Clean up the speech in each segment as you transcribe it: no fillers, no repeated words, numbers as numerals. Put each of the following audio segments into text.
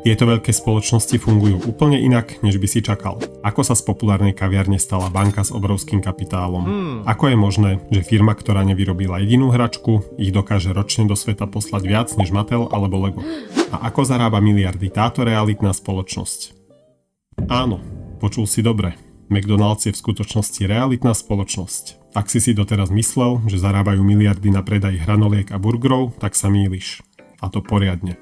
Tieto veľké spoločnosti fungujú úplne inak, než by si čakal. Ako sa z populárnej kaviarne stala banka s obrovským kapitálom? Ako je možné, že firma, ktorá nevyrobila jedinú hračku, ich dokáže ročne do sveta poslať viac než Mattel alebo Lego? A ako zarába miliardy táto realitná spoločnosť? Áno, počul si dobre. McDonald's je v skutočnosti realitná spoločnosť. Ak si doteraz myslel, že zarábajú miliardy na predaji hranoliek a burgerov, tak sa mýliš. A to poriadne.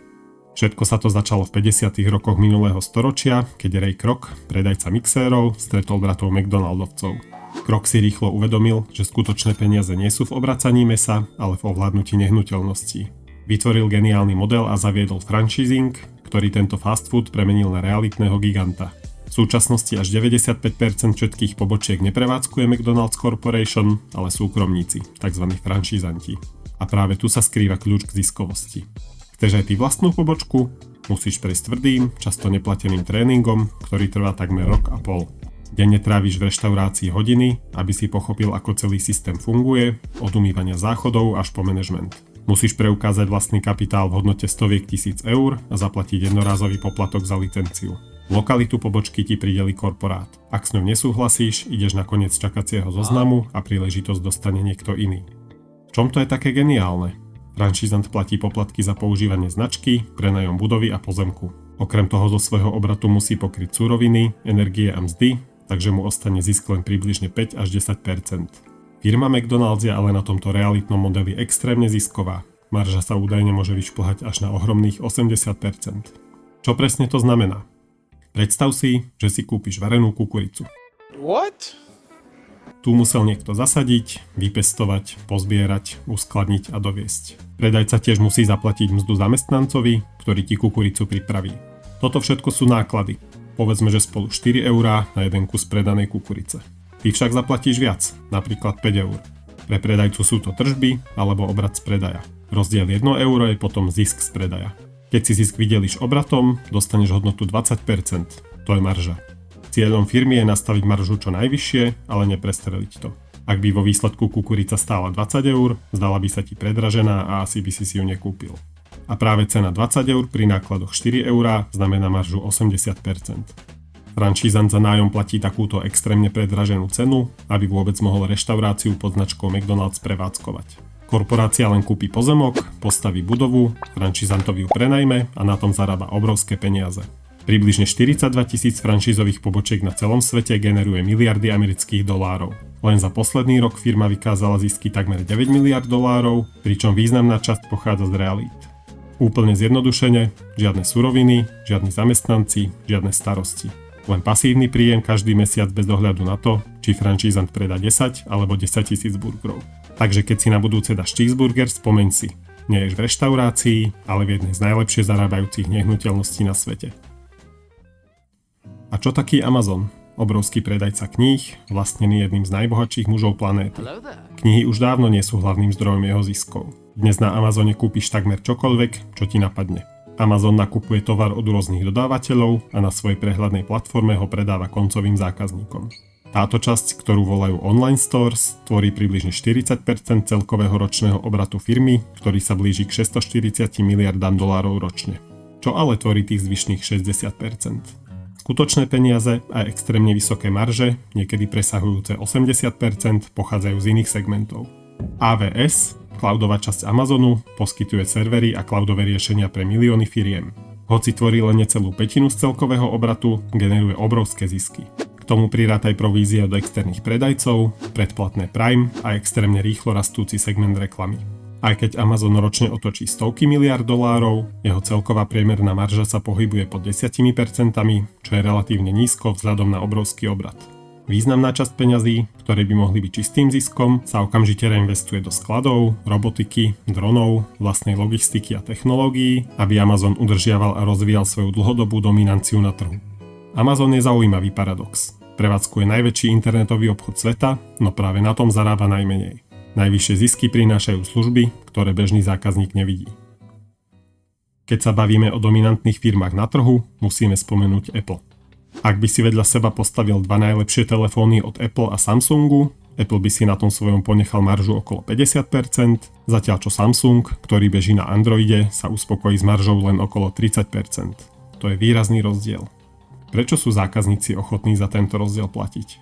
Všetko sa to začalo v 50. rokoch minulého storočia, keď Ray Kroc, predajca mixérov, stretol bratov McDonaldovcov. Kroc si rýchlo uvedomil, že skutočné peniaze nie sú v obracaní mäsa, ale v ovládnutí nehnuteľností. Vytvoril geniálny model a zaviedol franchising, ktorý tento fast food premenil na realitného giganta. V súčasnosti až 95% všetkých pobočiek neprevádzkuje McDonald's Corporation, ale súkromníci, tzv. Franšizanti. A práve tu sa skrýva kľúč k ziskovosti. Chceš aj ty vlastnú pobočku? Musíš prejsť tvrdým, často neplateným tréningom, ktorý trvá takmer rok a pol. Denne tráviš v reštaurácii hodiny, aby si pochopil, ako celý systém funguje, od umývania záchodov až po manažment. Musíš preukázať vlastný kapitál v hodnote stoviek tisíc eur a zaplatiť jednorázový poplatok za licenciu. Lokalitu pobočky ti prideli korporát. Ak s ňou nesúhlasíš, ideš na koniec čakacieho zoznamu a príležitosť dostane niekto iný. V čom to je také geniálne? Franšizant platí poplatky za používanie značky, prenajom budovy a pozemku. Okrem toho zo svojho obratu musí pokryť suroviny, energie a mzdy, takže mu ostane zisk len približne 5 až 10%. Firma McDonald's je ale na tomto realitnom modeli extrémne zisková. Marža sa údajne môže vyšplhať až na ohromných 80%. Čo presne to znamená? Predstav si, že si kúpiš varenú kukuricu. What? Tu musel niekto zasadiť, vypestovať, pozbierať, uskladniť a doviesť. Predajca tiež musí zaplatiť mzdu zamestnancovi, ktorý ti kukuricu pripraví. Toto všetko sú náklady. Povedzme, že spolu 4 eurá na jeden kus predanej kukurice. Ty však zaplatíš viac, napríklad 5 eur. Pre predajcu sú to tržby alebo obrat z predaja. Rozdiel 1 euro je potom zisk z predaja. Keď si zisk videliš obratom, dostaneš hodnotu 20%. To je marža. Cieľom firmy je nastaviť maržu čo najvyššie, ale neprestreliť to. Ak by vo výsledku kukurica stála 20 eur, zdala by sa ti predražená a asi by si ju nekúpil. A práve cena 20 eur pri nákladoch 4 eurá znamená maržu 80%. Franšízant za nájom platí takúto extrémne predraženú cenu, aby vôbec mohol reštauráciu pod značkou McDonald's prevádzkovať. Korporácia len kúpi pozemok, postaví budovu, franšízantovi ju prenajme a na tom zarába obrovské peniaze. Približne 42 000 franšízových pobočiek na celom svete generuje miliardy amerických dolárov. Len za posledný rok firma vykázala zisky takmer 9 miliard dolárov, pričom významná časť pochádza z realít. Úplne zjednodušene, žiadne suroviny, žiadni zamestnanci, žiadne starosti. Len pasívny príjem každý mesiac bez ohľadu na to, či franšízant predá 10 alebo 10 000 burgerov. Takže keď si na budúce dáš cheeseburger, spomeň si, nie ješ v reštaurácii, ale v jednej z najlepšie zarábajúcich nehnuteľností na svete. A čo taký Amazon? Obrovský predajca kníh, vlastnený jedným z najbohatších mužov planéty. Knihy už dávno nie sú hlavným zdrojom jeho ziskov. Dnes na Amazone kúpiš takmer čokoľvek, čo ti napadne. Amazon nakupuje tovar od rôznych dodávateľov a na svojej prehľadnej platforme ho predáva koncovým zákazníkom. Táto časť, ktorú volajú online stores, tvorí približne 40% celkového ročného obratu firmy, ktorý sa blíži k 640 miliardám dolárov ročne. Čo ale tvorí tých zvyšných 60%? Skutočné peniaze a extrémne vysoké marže, niekedy presahujúce 80%, pochádzajú z iných segmentov. AWS, cloudová časť Amazonu, poskytuje servery a cloudové riešenia pre milióny firiem. Hoci tvorí len necelú pätinu z celkového obratu, generuje obrovské zisky. K tomu prirátaj provízie od externých predajcov, predplatné Prime a extrémne rýchlo rastúci segment reklamy. Aj keď Amazon ročne otočí stovky miliárd dolárov, jeho celková priemerná marža sa pohybuje pod 10%, čo je relatívne nízko vzhľadom na obrovský obrat. Významná časť peňazí, ktoré by mohli byť čistým ziskom, sa okamžite reinvestuje do skladov, robotiky, dronov, vlastnej logistiky a technológií, aby Amazon udržiaval a rozvíjal svoju dlhodobú dominanciu na trhu. Amazon je zaujímavý paradox. Prevádzkuje najväčší internetový obchod sveta, no práve na tom zarába najmenej. Najvyššie zisky prinášajú služby, ktoré bežný zákazník nevidí. Keď sa bavíme o dominantných firmách na trhu, musíme spomenúť Apple. Ak by si vedľa seba postavil dva najlepšie telefóny od Apple a Samsungu, Apple by si na tom svojom ponechal maržu okolo 50%, zatiaľ čo Samsung, ktorý beží na Androide, sa uspokojí s maržou len okolo 30%. To je výrazný rozdiel. Prečo sú zákazníci ochotní za tento rozdiel platiť?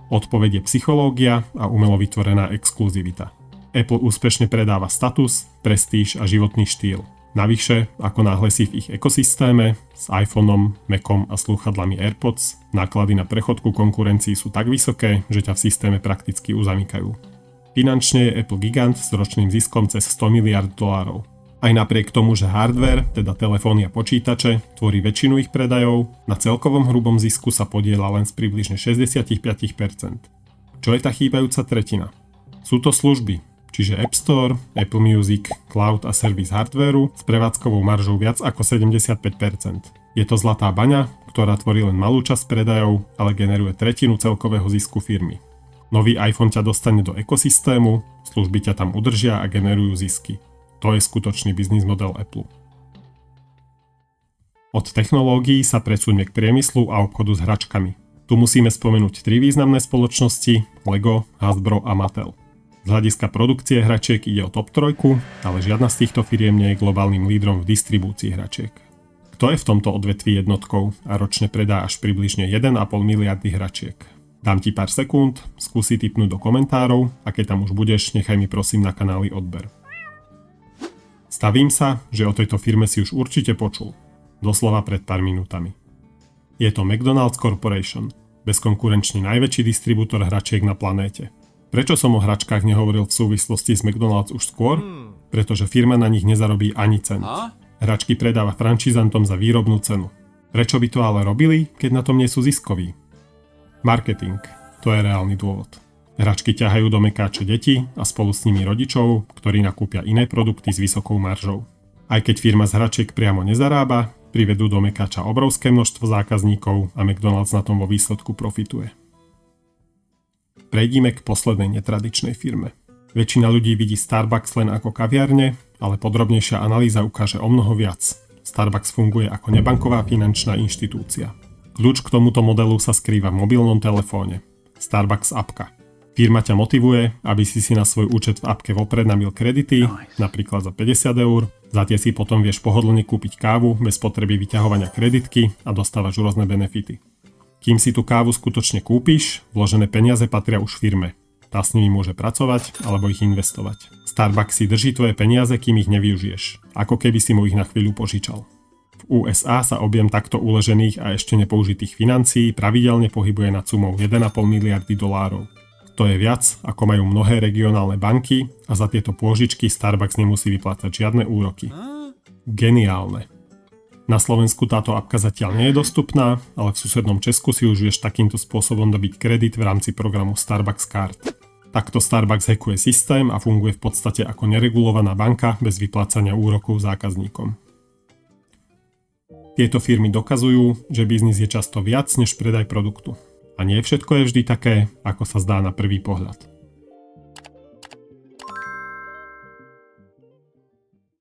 Odpoveď je psychológia a umelo vytvorená exkluzivita. Apple úspešne predáva status, prestíž a životný štýl. Navyše, ako náhle si v ich ekosystéme, s iPhoneom, Macom a slúchadlami AirPods, náklady na prechod ku konkurencii sú tak vysoké, že ťa v systéme prakticky uzamykajú. Finančne je Apple gigant s ročným ziskom cez 100 miliard dolárov. Aj napriek tomu, že hardware, teda telefóny a počítače, tvorí väčšinu ich predajov, na celkovom hrubom zisku sa podieľa len z približne 65%. Čo je tá chýbajúca tretina? Sú to služby, čiže App Store, Apple Music, Cloud a servis hardwareu s prevádzkovou maržou viac ako 75%. Je to zlatá baňa, ktorá tvorí len malú časť predajov, ale generuje tretinu celkového zisku firmy. Nový iPhone ťa dostane do ekosystému, služby ťa tam udržia a generujú zisky. To je skutočný biznis model Apple. Od technológií sa presúďme k priemyslu a obchodu s hračkami. Tu musíme spomenúť 3 významné spoločnosti: Lego, Hasbro a Mattel. Z hľadiska produkcie hračiek ide o top 3, ale žiadna z týchto firiem nie je globálnym lídrom v distribúcii hračiek. Kto je v tomto odvetví jednotkou a ročne predá až približne 1,5 miliardy hračiek? Dám ti pár sekúnd, skúsi tipnúť do komentárov a keď tam už budeš, nechaj mi prosím na kanáli odber. Stavím sa, že o tejto firme si už určite počul. Doslova pred pár minútami. Je to McDonald's Corporation, bezkonkurenčne najväčší distribútor hračiek na planéte. Prečo som o hračkách nehovoril v súvislosti s McDonald's už skôr? Pretože firma na nich nezarobí ani cent. Hračky predáva franšizantom za výrobnú cenu. Prečo by to ale robili, keď na tom nie sú ziskoví? Marketing. To je reálny dôvod. Hračky ťahajú do mekáče deti a spolu s nimi rodičov, ktorí nakúpia iné produkty s vysokou maržou. Aj keď firma z hračiek priamo nezarába, privedú do mekáča obrovské množstvo zákazníkov a McDonald's na tom vo výsledku profituje. Prejdime k poslednej netradičnej firme. Väčšina ľudí vidí Starbucks len ako kaviarne, ale podrobnejšia analýza ukáže omnoho viac. Starbucks funguje ako nebanková finančná inštitúcia. Kľúč k tomuto modelu sa skrýva v mobilnom telefóne. Starbucks appka. Firma ťa motivuje, aby si na svoj účet v appke vopred nabil kredity, napríklad za 50 eur, za tie si potom vieš pohodlne kúpiť kávu bez potreby vyťahovania kreditky a dostávaš rôzne benefity. Kým si tú kávu skutočne kúpiš, vložené peniaze patria už firme. Tá s nimi môže pracovať alebo ich investovať. Starbucks si drží tvoje peniaze, kým ich nevyužiješ, ako keby si mu ich na chvíľu požičal. V USA sa objem takto uložených a ešte nepoužitých financií pravidelne pohybuje nad sumou 1,5 miliardy dolárov. To je viac, ako majú mnohé regionálne banky a za tieto pôžičky Starbucks nemusí vyplácať žiadne úroky. Geniálne. Na Slovensku táto apka zatiaľ nie je dostupná, ale v susednom Česku si už vieš takýmto spôsobom dobiť kredit v rámci programu Starbucks Card. Takto Starbucks hackuje systém a funguje v podstate ako neregulovaná banka bez vyplácania úrokov zákazníkom. Tieto firmy dokazujú, že biznis je často viac než predaj produktu. A nie všetko je vždy také, ako sa zdá na prvý pohľad.